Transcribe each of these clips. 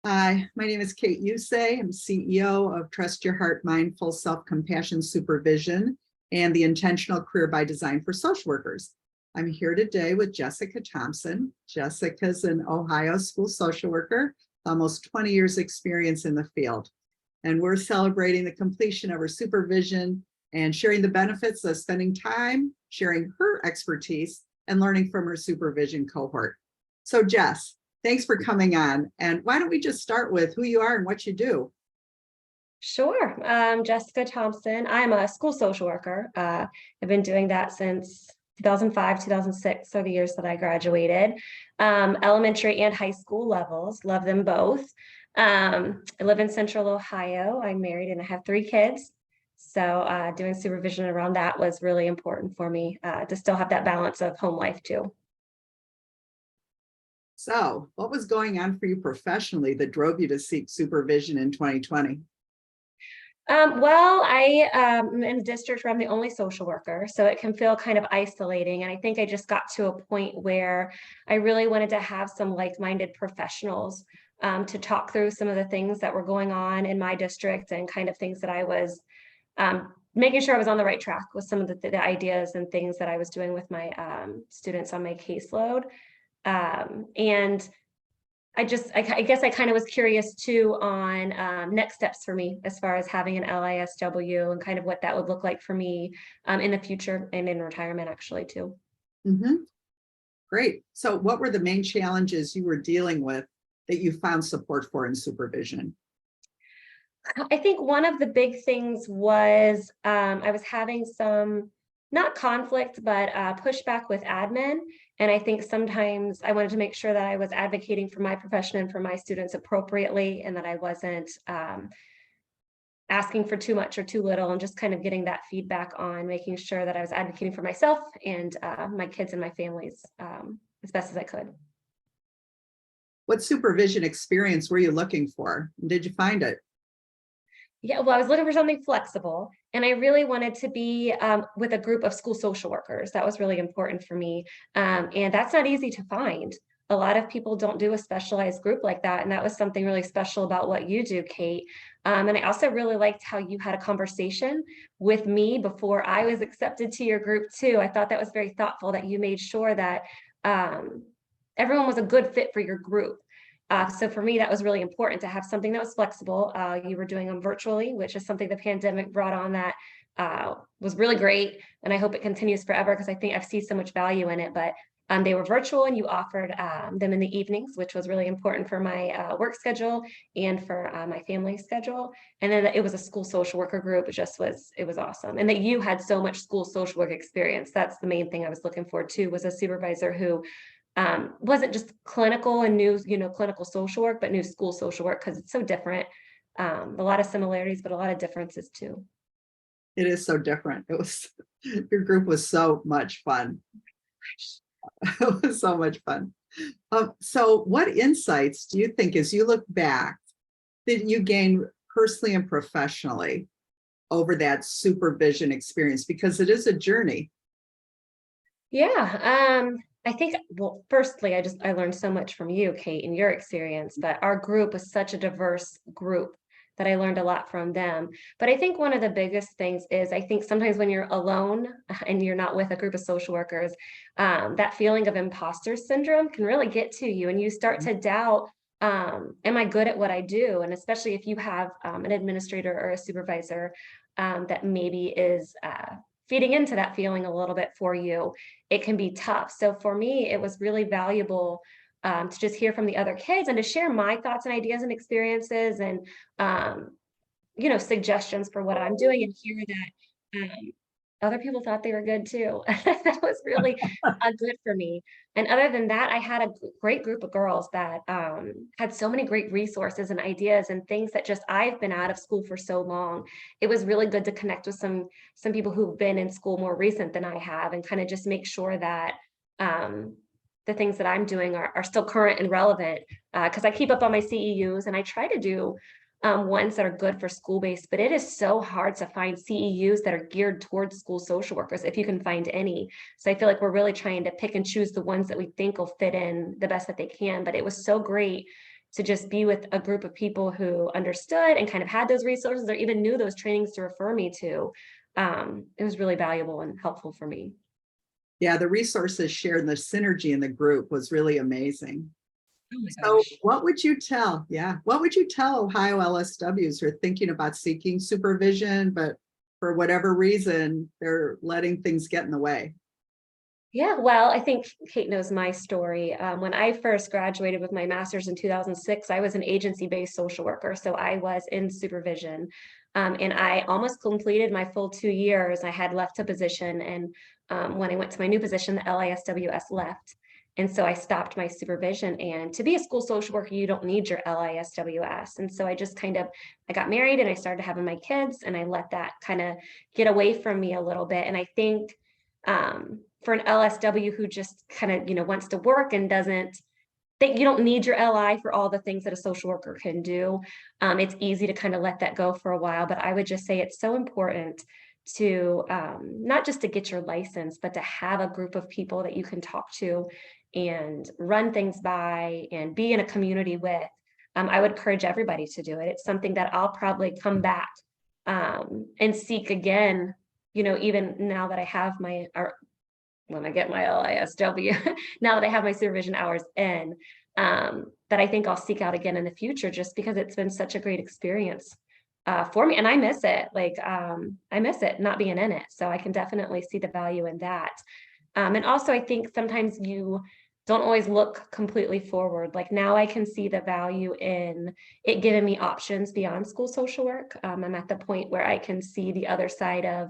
Hi, my name is Kate Usay. I'm CEO of Trust Your Heart Mindful Self-Compassion Supervision and the Intentional Career by Design for Social Workers. I'm here today with Jessica Thompson. Jessica's an Ohio school social worker, almost 20 years experience in the field. And we're celebrating the completion of her supervision and sharing the benefits of spending time, sharing her expertise, and learning from her supervision cohort. So Jess, thanks for coming on. And why don't we just start with who you are and what you do? Sure. Jessica Thompson. I'm a school social worker. I've been doing that since 2005, 2006, so the years that I graduated. Elementary and high school levels, love them both. I live in Central Ohio. I'm married and I have 3 kids. So doing supervision around that was really important for me to still have that balance of home life too. So what was going on for you professionally that drove you to seek supervision in 2020? Well, I am in a district where I'm the only social worker, so it can feel kind of isolating. And I think I just got to a point where I really wanted to have some like-minded professionals to talk through some of the things that were going on in my district and kind of things that I was making sure I was on the right track with some of the ideas and things that I was doing with my students on my caseload. And I guess I kind of was curious too on next steps for me as far as having an LISW and kind of what that would look like for me in the future and in retirement actually too. Mm-hmm. Great. So what were the main challenges you were dealing with that you found support for in supervision? I think one of the big things was I was having some, not conflict, but pushback with admin. And I think sometimes I wanted to make sure that I was advocating for my profession and for my students appropriately, and that I wasn't asking for too much or too little, and just kind of getting that feedback on making sure that I was advocating for myself and my kids and my families as best as I could. What supervision experience were you looking for? And did you find it? Yeah, well, I was looking for something flexible, and I really wanted to be with a group of school social workers. That was really important for me, and that's not easy to find. A lot of people don't do a specialized group like that, and that was something really special about what you do, Kate. And I also really liked how you had a conversation with me before I was accepted to your group too. I thought that was very thoughtful that you made sure that everyone was a good fit for your group. So for me, that was really important to have something that was flexible. You were doing them virtually, which is something the pandemic brought on that was really great. And I hope it continues forever because I think I've seen so much value in it. But they were virtual and you offered them in the evenings, which was really important for my work schedule and for my family schedule. And then it was a school social worker group. It was awesome. And that you had so much school social work experience. That's the main thing I was looking for too, was a supervisor who wasn't just clinical and knew, clinical social work, but knew school social work because it's so different. A lot of similarities, but a lot of differences too. It is so different. Your group was so much fun. It was so much fun. So what insights do you think, as you look back, did you gain personally and professionally over that supervision experience? Because it is a journey. Yeah, I think, well, firstly, I learned so much from you, Kate, and your experience, but our group was such a diverse group that I learned a lot from them. But I think one of the biggest things is I think sometimes when you're alone and you're not with a group of social workers, that feeling of imposter syndrome can really get to you, and you start to doubt, am I good at what I do? And especially if you have an administrator or a supervisor that maybe is feeding into that feeling a little bit for you, it can be tough. So for me, it was really valuable to just hear from the other kids and to share my thoughts and ideas and experiences and, suggestions for what I'm doing, and hear that other people thought they were good too. That was really good for me. And other than that, I had a great group of girls that had so many great resources and ideas and things that just I've been out of school for so long. It was really good to connect with some people who've been in school more recent than I have, and kind of just make sure that the things that I'm doing are still current and relevant. Because I keep up on my CEUs and I try to do ones that are good for school-based, but it is so hard to find CEUs that are geared towards school social workers, if you can find any. So I feel like we're really trying to pick and choose the ones that we think will fit in the best that they can. But it was so great to just be with a group of people who understood and kind of had those resources or even knew those trainings to refer me to. It was really valuable and helpful for me. Yeah, the resources shared and the synergy in the group was really amazing. Oh my So gosh. what would you tell? Yeah. What would you tell Ohio LSWs who are thinking about seeking supervision, but for whatever reason, they're letting things get in the way? Yeah, well, I think Kate knows my story. When I first graduated with my master's in 2006, I was an agency-based social worker. So I was in supervision. And I almost completed my full 2 years. I had left a position. And when I went to my new position, the LISWS left. And so I stopped my supervision. And to be a school social worker, you don't need your LISWS. And so I just I got married and I started having my kids and I let that kind of get away from me a little bit. And I think for an LSW who just kind of, wants to work and doesn't think you don't need your LI for all the things that a social worker can do. It's easy to kind of let that go for a while, but I would just say it's so important to not just to get your license, but to have a group of people that you can talk to and run things by and be in a community with. I would encourage everybody to do it. It's something that I'll probably come back and seek again, even now that I have or when I get my LISW, now that I have my supervision hours in, that I think I'll seek out again in the future, just because it's been such a great experience for me. And I miss it. I miss it not being in it. So I can definitely see the value in that. And also, I think sometimes you don't always look completely forward. Like now I can see the value in it giving me options beyond school social work. I'm at the point where I can see the other side of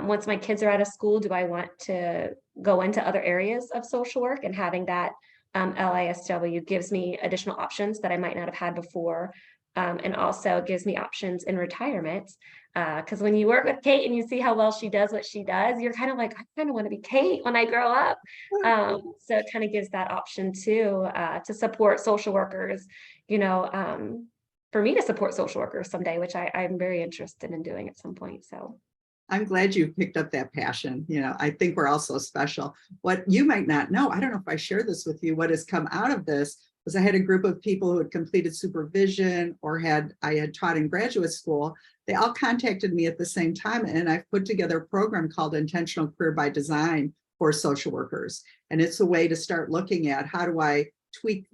once my kids are out of school, do I want to go into other areas of social work? And having that LISW gives me additional options that I might not have had before. And also gives me options in retirement. Because when you work with Kate and you see how well she does what she does, you're kind of like, I kind of want to be Kate when I grow up. So it kind of gives that option too, to support social workers, for me to support social workers someday, which I'm very interested in doing at some point. So. I'm glad you picked up that passion. I think we're all so special. What you might not know, I don't know if I share this with you, what has come out of this was I had a group of people who had completed supervision or I had taught in graduate school. They all contacted me at the same time, and I've put together a program called Intentional Career by Design for social workers. And it's a way to start looking at how do I tweak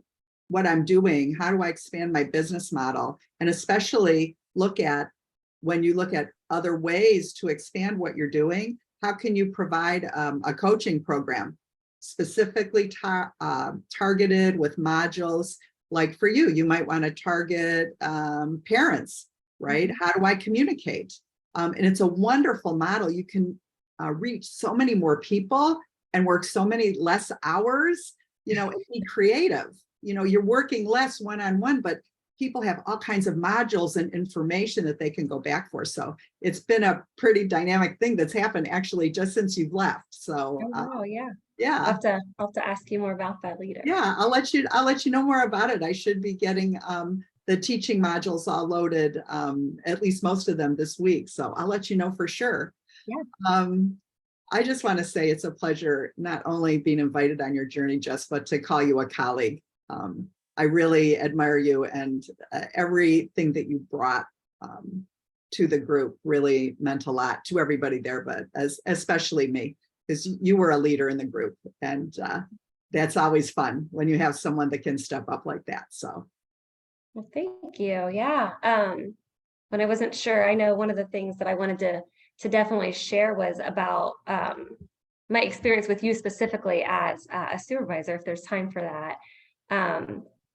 what I'm doing? How do I expand my business model? And especially when you look at other ways to expand what you're doing, how can you provide a coaching program specifically targeted with modules? Like for you might want to target parents, right? How do I communicate? And it's a wonderful model. You can reach so many more people and work so many less hours, and be creative. You're working less one-on-one, but people have all kinds of modules and information that they can go back for. So it's been a pretty dynamic thing that's happened actually just since you've left. So Oh, yeah. yeah. I'll have to ask you more about that later. Yeah, I'll let you know more about it. I should be getting the teaching modules all loaded, at least most of them this week. So I'll let you know for sure. Yeah. I just want to say it's a pleasure not only being invited on your journey, Jess, but to call you a colleague. I really admire you, and everything that you brought to the group really meant a lot to everybody there, but especially me, because you were a leader in the group, and that's always fun when you have someone that can step up like that. So, Well, thank you. Yeah. When I wasn't sure, I know one of the things that I wanted to definitely share was about my experience with you specifically as a supervisor, if there's time for that.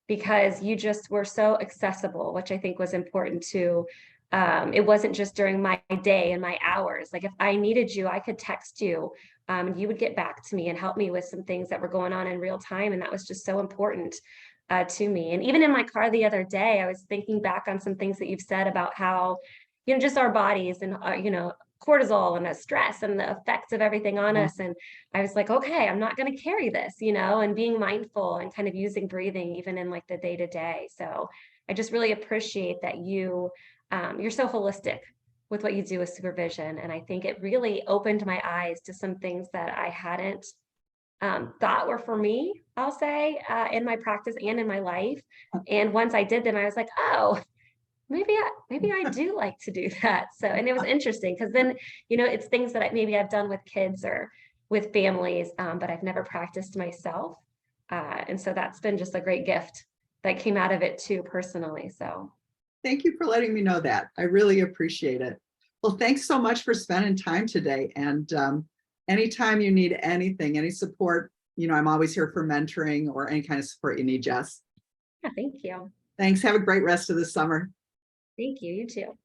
Because you just were so accessible, which I think was important too. It wasn't just during my day and my hours. Like if I needed you, I could text you. You would get back to me and help me with some things that were going on in real time. And that was just so important to me. And even in my car the other day, I was thinking back on some things that you've said about how, just our bodies and, cortisol and the stress and the effects of everything on us. And I was like, okay, I'm not going to carry this, and being mindful and kind of using breathing even in like the day to day. So I just really appreciate that you're so holistic with what you do with supervision. And I think it really opened my eyes to some things that I hadn't thought were for me. I'll say, in my practice and in my life. And once I did them, I was like, oh, maybe I do like to do that. So, and it was interesting because then, it's things that maybe I've done with kids or with families, but I've never practiced myself. And so that's been just a great gift that came out of it too, personally. So Thank you for letting me know that. I really appreciate it. Well, thanks so much for spending time today. And anytime you need anything, any support, I'm always here for mentoring or any kind of support you need, Jess. yeah, thank you. Thanks. Have a great rest of the summer. Thank you. You too.